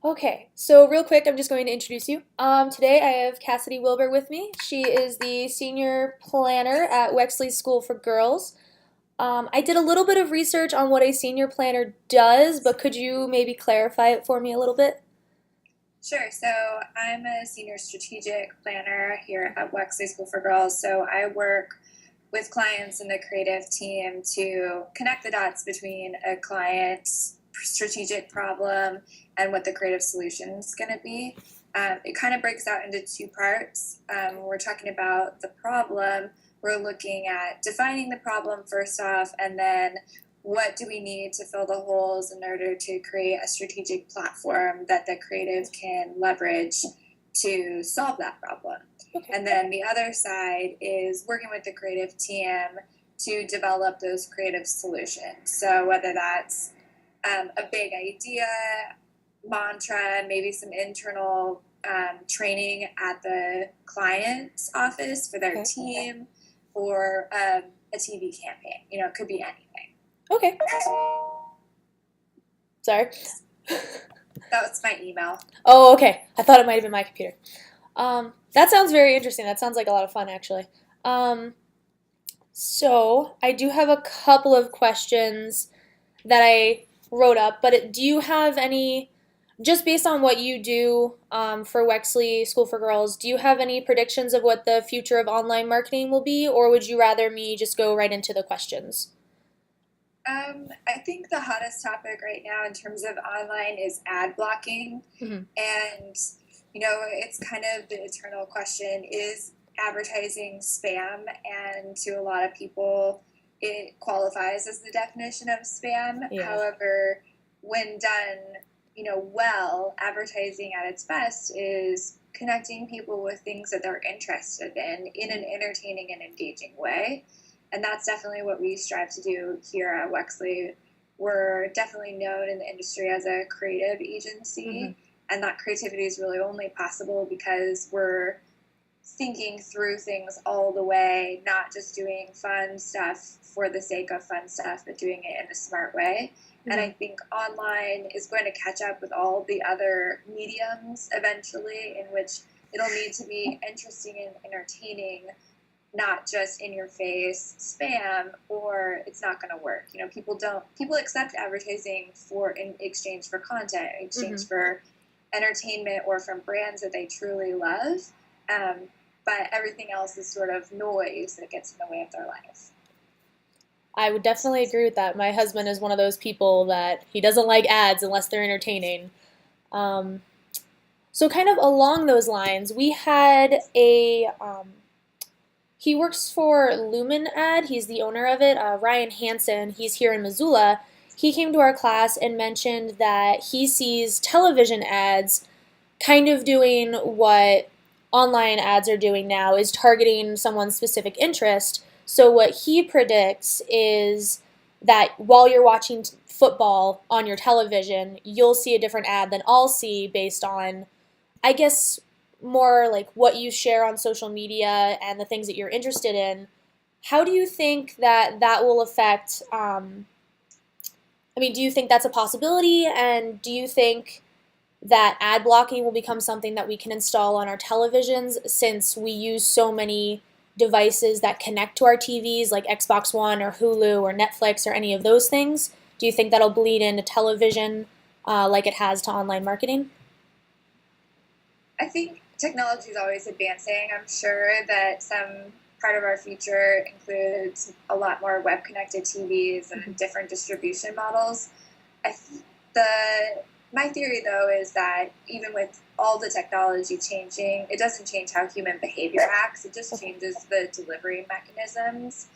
Okay, so real quick, I'm just going to introduce you. Today I have Cassidy Wilber with me. She is the senior planner at Wexley School for Girls. I did a little bit of research on what a senior planner does, but could you maybe clarify it for me a little bit? Sure. So I'm a senior strategic planner here at Wexley School for Girls. So I work with clients in the creative team to connect the dots between a client's strategic problem and what the creative solution is going to be. It kind of breaks out into two parts. We're talking about the problem. We're looking at defining the problem first off, and then what do we need to fill the holes in order to create a strategic platform that the creative can leverage to solve that problem. Okay. And then the other side is working with the creative team to develop those creative solutions. So whether that's a big idea, mantra, maybe some internal training at the client's office for their Okay. team, or a TV campaign. It could be anything. Okay. Sorry. That was my email. Oh, okay. I thought it might have been my computer. That sounds very interesting. That sounds like a lot of fun, actually. Um, so I do have a couple of questions that I wrote up, but do you have any, just based on what you do for Wexley School for Girls, do you have any predictions of what the future of online marketing will be, or would you rather me just go right into the questions? I think the hottest topic right now in terms of online is ad blocking. Hmm. And, it's kind of the eternal question, is advertising spam? And to a lot of people, it qualifies as the definition of spam. Yeah. However, when done, well, advertising at its best is connecting people with things that they're interested in an entertaining and engaging way. And that's definitely what we strive to do here at Wexley. We're definitely known in the industry as a creative Hmm. agency, and that creativity is really only possible because we're thinking through things all the way, not just doing fun stuff for the sake of fun stuff, but doing it in a smart way. And Hmm. I think online is going to catch up with all the other mediums eventually, in which it'll need to be interesting and entertaining, not just in your face spam, or it's not going to work. People accept advertising for in exchange for content, in Hmm. exchange for entertainment, or from brands that they truly love. um, but everything else is sort of noise that gets in the way of their life. I would definitely agree with that. My husband is one of those people that he doesn't like ads unless they're entertaining. Um, so, kind of along those lines, we had he works for Lumen Ad. He's the owner of it, Ryan Hansen. He's here in Missoula. He came to our class and mentioned that he sees television ads kind of doing what online ads are doing now, is targeting someone's specific interest. So what he predicts is that while you're watching football on your television, you'll see a different ad than I'll see based on, I guess, more like what you share on social media and the things that you're interested in. How do you think that that will affect? I mean, do you think that's a possibility? And do you think that ad blocking will become something that we can install on our televisions since we use so many devices that connect to our TVs, like Xbox One or Hulu or Netflix or any of those things? Do you think that'll bleed into television like it has to online marketing? I think technology is always advancing. I'm sure that some part of our future includes a lot more web connected TVs Mhm. and different distribution models. I the My theory though is that even with all the technology changing, it doesn't change how human behavior acts. It just Okay. changes the delivery mechanisms.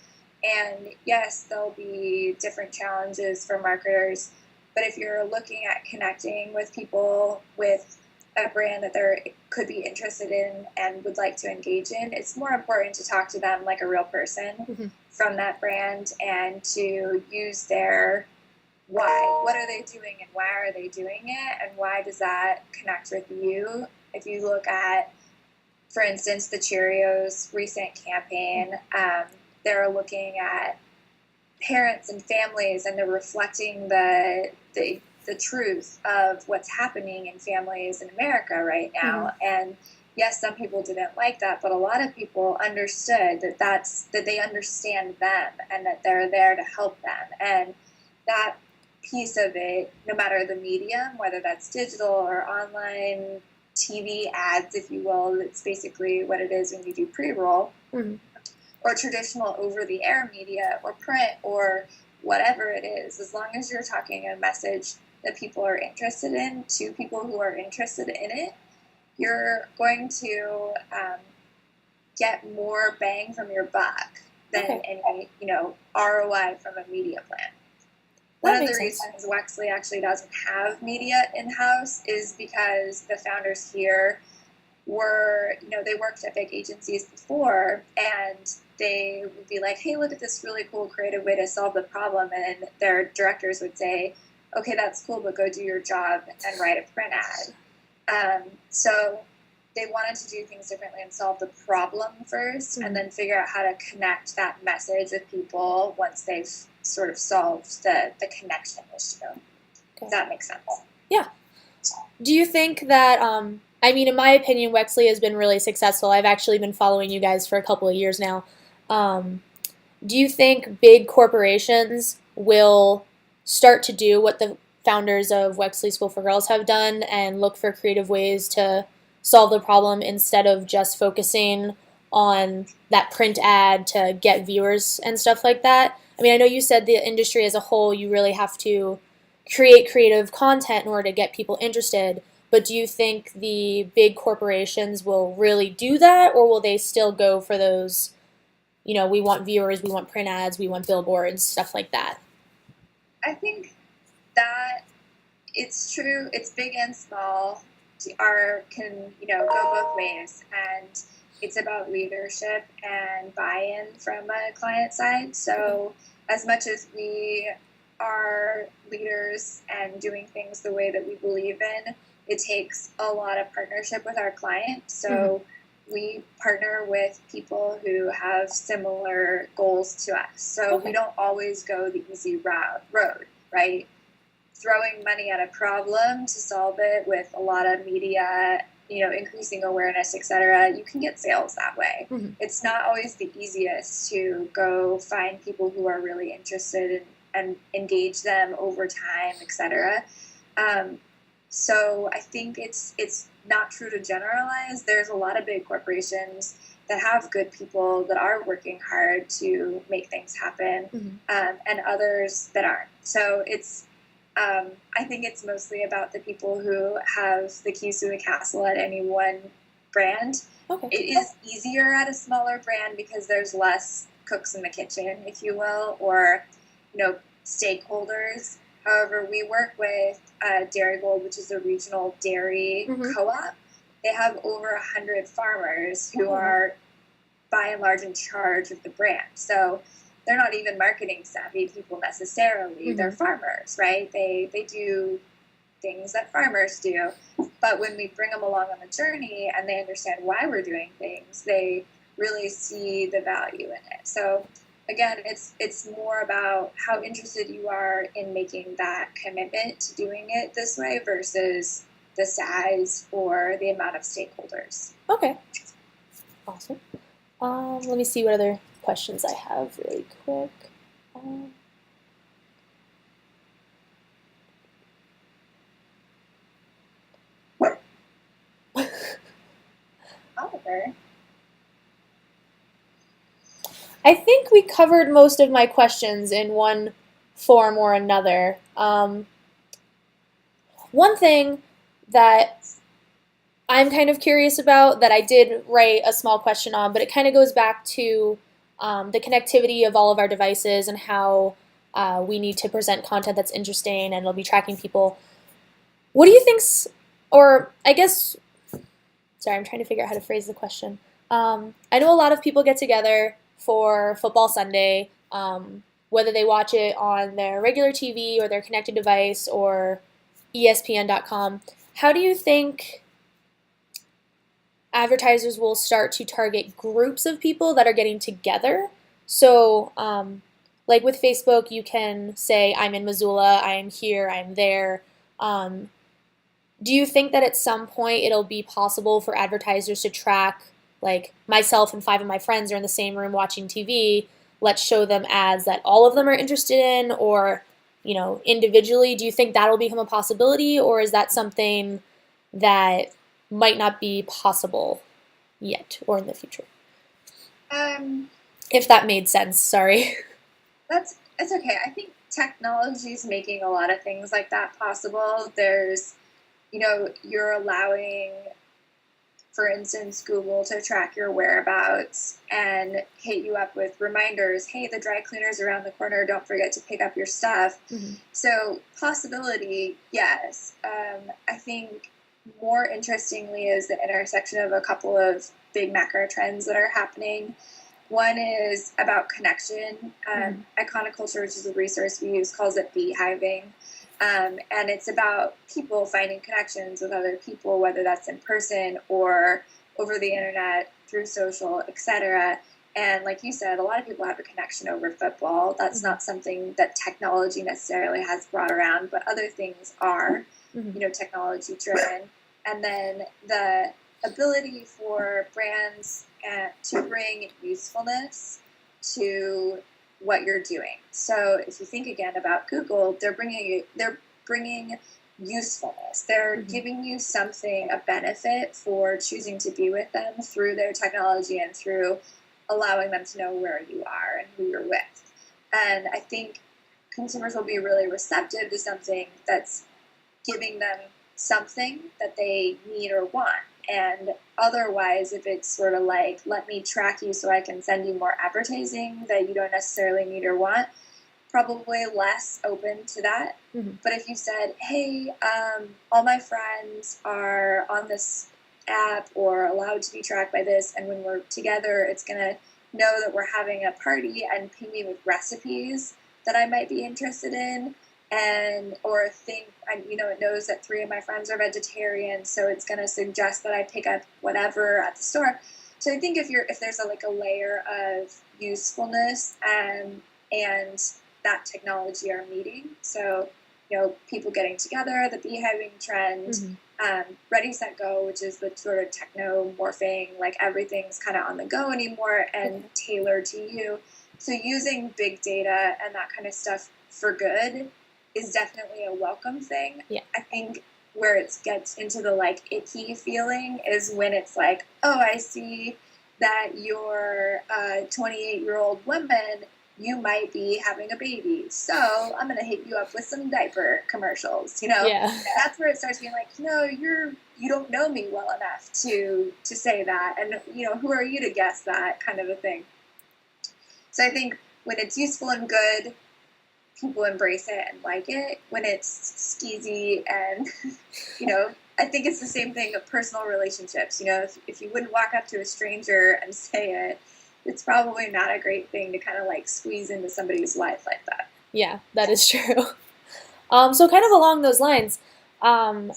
And yes, there'll be different challenges for marketers, but if you're looking at connecting with people with a brand that they could be interested in and would like to engage in, it's more important to talk to them like a real person Mhm. from that brand and to use their why. What are they doing and why are they doing it? And why does that connect with you? If you look at, for instance, the Cheerios recent campaign, they're looking at parents and families, and they're reflecting the the truth of what's happening in families in America right now. And yes, some people didn't like that, but a lot of people understood that they understand them and that they're there to help them. And that piece of it, no matter the medium, whether that's digital or online, TV ads, if you will, it's basically what it is when you do pre-roll, or traditional over-the-air media or print or whatever it is, as long as you're talking a message that people are interested in to people who are interested in it, you're going to get more bang from your buck than any, ROI from a media plan. One of the reasons Wexley actually doesn't have media in-house is because the founders here were, they worked at big agencies before, and they would be like, hey, look at this really cool creative way to solve the problem. And their directors would say, okay, that's cool, but go do your job and write a print ad. So they wanted to do things differently and solve the problem first, and then figure out how to connect that message with people once they've sort of solved the connection issue. Does that make sense? Yeah. Do you think that, in my opinion, Wexley has been really successful. I've actually been following you guys for a couple of years now. Do you think big corporations will start to do what the founders of Wexley School for Girls have done and look for creative ways to solve the problem instead of just focusing on that print ad to get viewers and stuff like that? I know you said the industry as a whole, you really have to create creative content in order to get people interested, but do you think the big corporations will really do that, or will they still go for those, we want viewers, we want print ads, we want billboards, stuff like that? I think that it's true. It's big and small. Can go both ways, and it's about leadership and buy-in from a client side. So as much as we are leaders and doing things the way that we believe in, it takes a lot of partnership with our client. So we partner with people who have similar goals to us. So we don't always go the easy road, right? Throwing money at a problem to solve it with a lot of media, increasing awareness, etc. You can get sales that way. It's not always the easiest to go find people who are really interested and engage them over time, etc. So I think it's not true to generalize. There's a lot of big corporations that have good people that are working hard to make things happen, and others that aren't. So it's I think it's mostly about the people who have the keys to the castle at any one brand. It is easier at a smaller brand because there's less cooks in the kitchen, if you will, or stakeholders. However, we work with Dairy Gold, which is a regional dairy co-op. They have over 100 farmers who are, by and large, in charge of the brand. So they're not even marketing savvy people necessarily. They're farmers, right? They do things that farmers do. But when we bring them along on the journey and they understand why we're doing things, they really see the value in it. So again, it's more about how interested you are in making that commitment to doing it this way versus the size or the amount of stakeholders. Okay. Awesome. Let me see what other questions I have really quick. Oliver. I think we covered most of my questions in one form or another. One thing that I'm kind of curious about that I did write a small question on, but it kind of goes back to the connectivity of all of our devices and how we need to present content that's interesting and it'll be tracking people. What do you think's, or I guess, sorry, I'm trying to figure out how to phrase the question. I know a lot of people get together for Football Sunday, whether they watch it on their regular TV or their connected device or ESPN.com. How do you think advertisers will start to target groups of people that are getting together? So, like with Facebook, you can say, I'm in Missoula, I am here, I'm there. Um, do you think that at some point it'll be possible for advertisers to track, like, myself and five of my friends are in the same room watching TV, let's show them ads that all of them are interested in, or, individually? Do you think that'll become a possibility, or is that something that might not be possible yet or in the future? Um, If that made sense, sorry. it's okay. I think technology is making a lot of things like that possible. There's, you're allowing, for instance, Google to track your whereabouts and hit you up with reminders. Hey, the dry cleaner's around the corner. Don't forget to pick up your stuff. Mm-hmm. So possibility, yes. I think more interestingly is the intersection of a couple of big macro trends that are happening. One is about connection. Iconoculture, which is a resource we use, calls it beehiving. And it's about people finding connections with other people, whether that's in person or over the internet, through social, etc. And like you said, a lot of people have a connection over football. That's not something that technology necessarily has brought around, but other things are, technology driven. And then the ability for brands to bring usefulness to what you're doing. So if you think again about Google, they're bringing usefulness. They're giving you something, a benefit for choosing to be with them through their technology and through allowing them to know where you are and who you're with. And I think consumers will be really receptive to something that's giving them something that they need or want. And otherwise, if it's sort of like, let me track you so I can send you more advertising that you don't necessarily need or want, probably less open to that. But if you said, hey, all my friends are on this app or allowed to be tracked by this, and when we're together, it's going to know that we're having a party and ping me with recipes that I might be interested in. Or it knows that three of my friends are vegetarian, so it's going to suggest that I pick up whatever at the store. So I think if there's a layer of usefulness and that technology are meeting, so people getting together, the beehiving trend, Ready Set Go, which is the sort of techno morphing, like everything's kind of on the go anymore and tailored to you. So using big data and that kind of stuff for good is definitely a welcome thing. Yeah. I think where it gets into the icky feeling is when it's like, oh, I see that you're a 28-year-old woman, you might be having a baby, so I'm going to hit you up with some diaper commercials, Yeah. That's where it starts being like, you don't know me well enough to say that, and who are you to guess that, kind of a thing. So I think when it's useful and good, people embrace it and like it. When it's skeezy and, I think it's the same thing of personal relationships. If you wouldn't walk up to a stranger and say it, it's probably not a great thing to kind of squeeze into somebody's life like that. Yeah, that is true. So kind of along those lines, I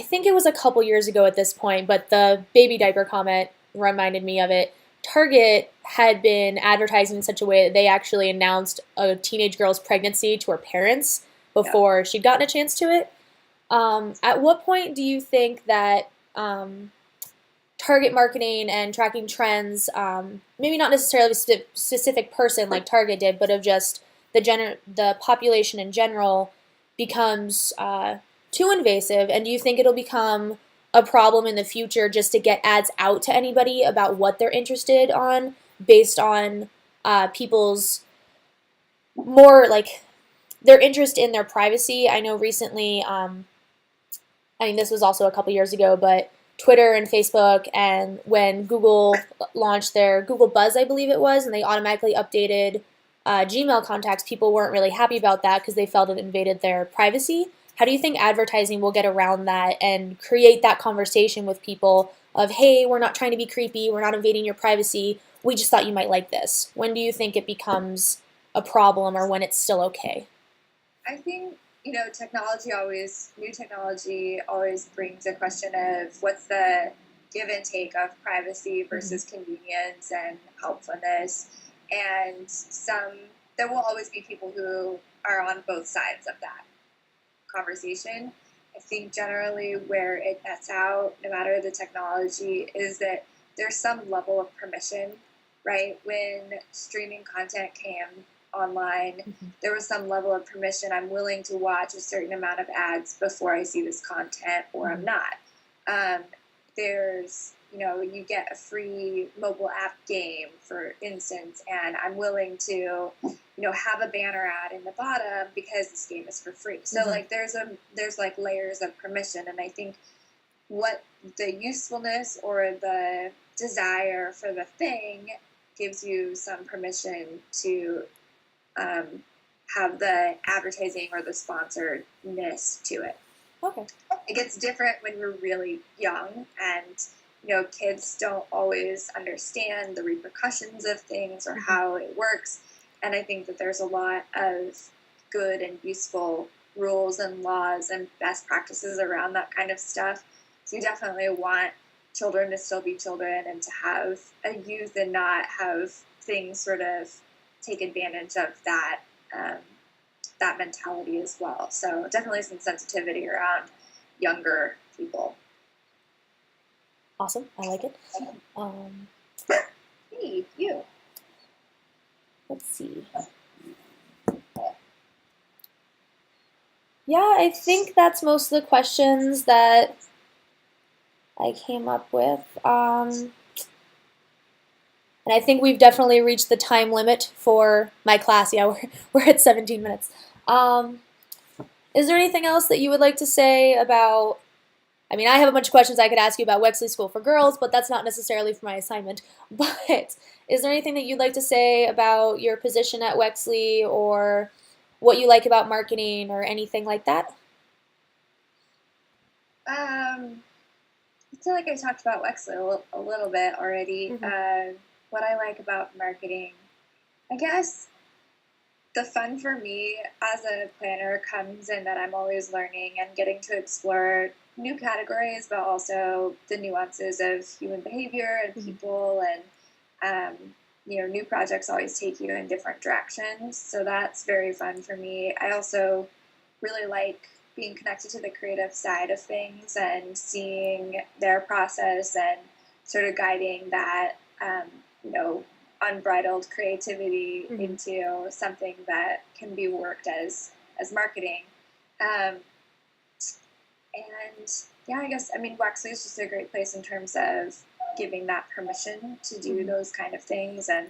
think it was a couple years ago at this point, but the baby diaper comment reminded me of it. Target had been advertising in such a way that they actually announced a teenage girl's pregnancy to her parents before she'd gotten a chance to it. At what point do you think that Target marketing and tracking trends, maybe not necessarily a specific person like Target did, but of just the population in general, becomes too invasive? And do you think it'll become a problem in the future just to get ads out to anybody about what they're interested on based on people's more their interest in their privacy? I know recently, this was also a couple years ago, but Twitter and Facebook, and when Google launched their Google Buzz, I believe it was, and they automatically updated Gmail contacts, people weren't really happy about that because they felt it invaded their privacy. How do you think advertising will get around that and create that conversation with people of, hey, we're not trying to be creepy, we're not invading your privacy, we just thought you might like this? When do you think it becomes a problem, or when it's still okay? I think, new technology always brings a question of what's the give and take of privacy versus convenience and helpfulness. And there will always be people who are on both sides of that conversation. I think generally where it nets out, no matter the technology, is that there's some level of permission, right? When streaming content came online, there was some level of permission. I'm willing to watch a certain amount of ads before I see this content, or I'm not. There's, you get a free mobile app game, for instance, and I'm willing to, have a banner ad in the bottom because this game is for free. So like there's like layers of permission, and I think what the usefulness or the desire for the thing gives you some permission to have the advertising or the sponsoredness to it. Okay. It gets different when we're really young, and kids don't always understand the repercussions of things or how it works. And I think that there's a lot of good and useful rules and laws and best practices around that kind of stuff. So you definitely want children to still be children and to have a youth and not have things sort of take advantage of that that mentality as well. So definitely some sensitivity around younger people. Awesome. I like it. Hey, you. Let's see. Yeah, I think that's most of the questions that I came up with. And I think we've definitely reached the time limit for my class. Yeah, we're at 17 minutes. Is there anything else that you would like to say about, I mean, I have a bunch of questions I could ask you about Wexley School for Girls, but that's not necessarily for my assignment. But is there anything that you'd like to say about your position at Wexley, or what you like about marketing, or anything like that? I feel like I talked about Wexley a little bit already. What I like about marketing, I guess the fun for me as a planner comes in that I'm always learning and getting to explore new categories, but also the nuances of human behavior and people, and new projects always take you in different directions. So that's very fun for me. I also really like being connected to the creative side of things and seeing their process and sort of guiding that, unbridled creativity into something that can be worked as marketing. And yeah, I guess, Wexley is just a great place in terms of giving that permission to do those kind of things. And,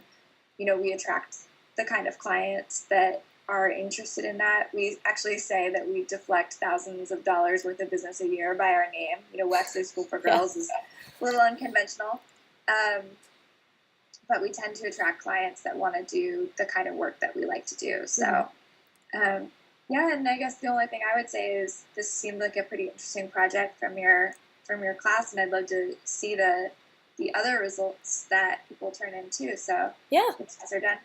we attract the kind of clients that are interested in that. We actually say that we deflect thousands of dollars worth of business a year by our name. Wexley School for Girls is a little unconventional. But we tend to attract clients that want to do the kind of work that we like to do. So, yeah, and I guess the only thing I would say is this seemed like a pretty interesting project from your class, and I'd love to see the other results that people turn in too. So, yeah, once those are done.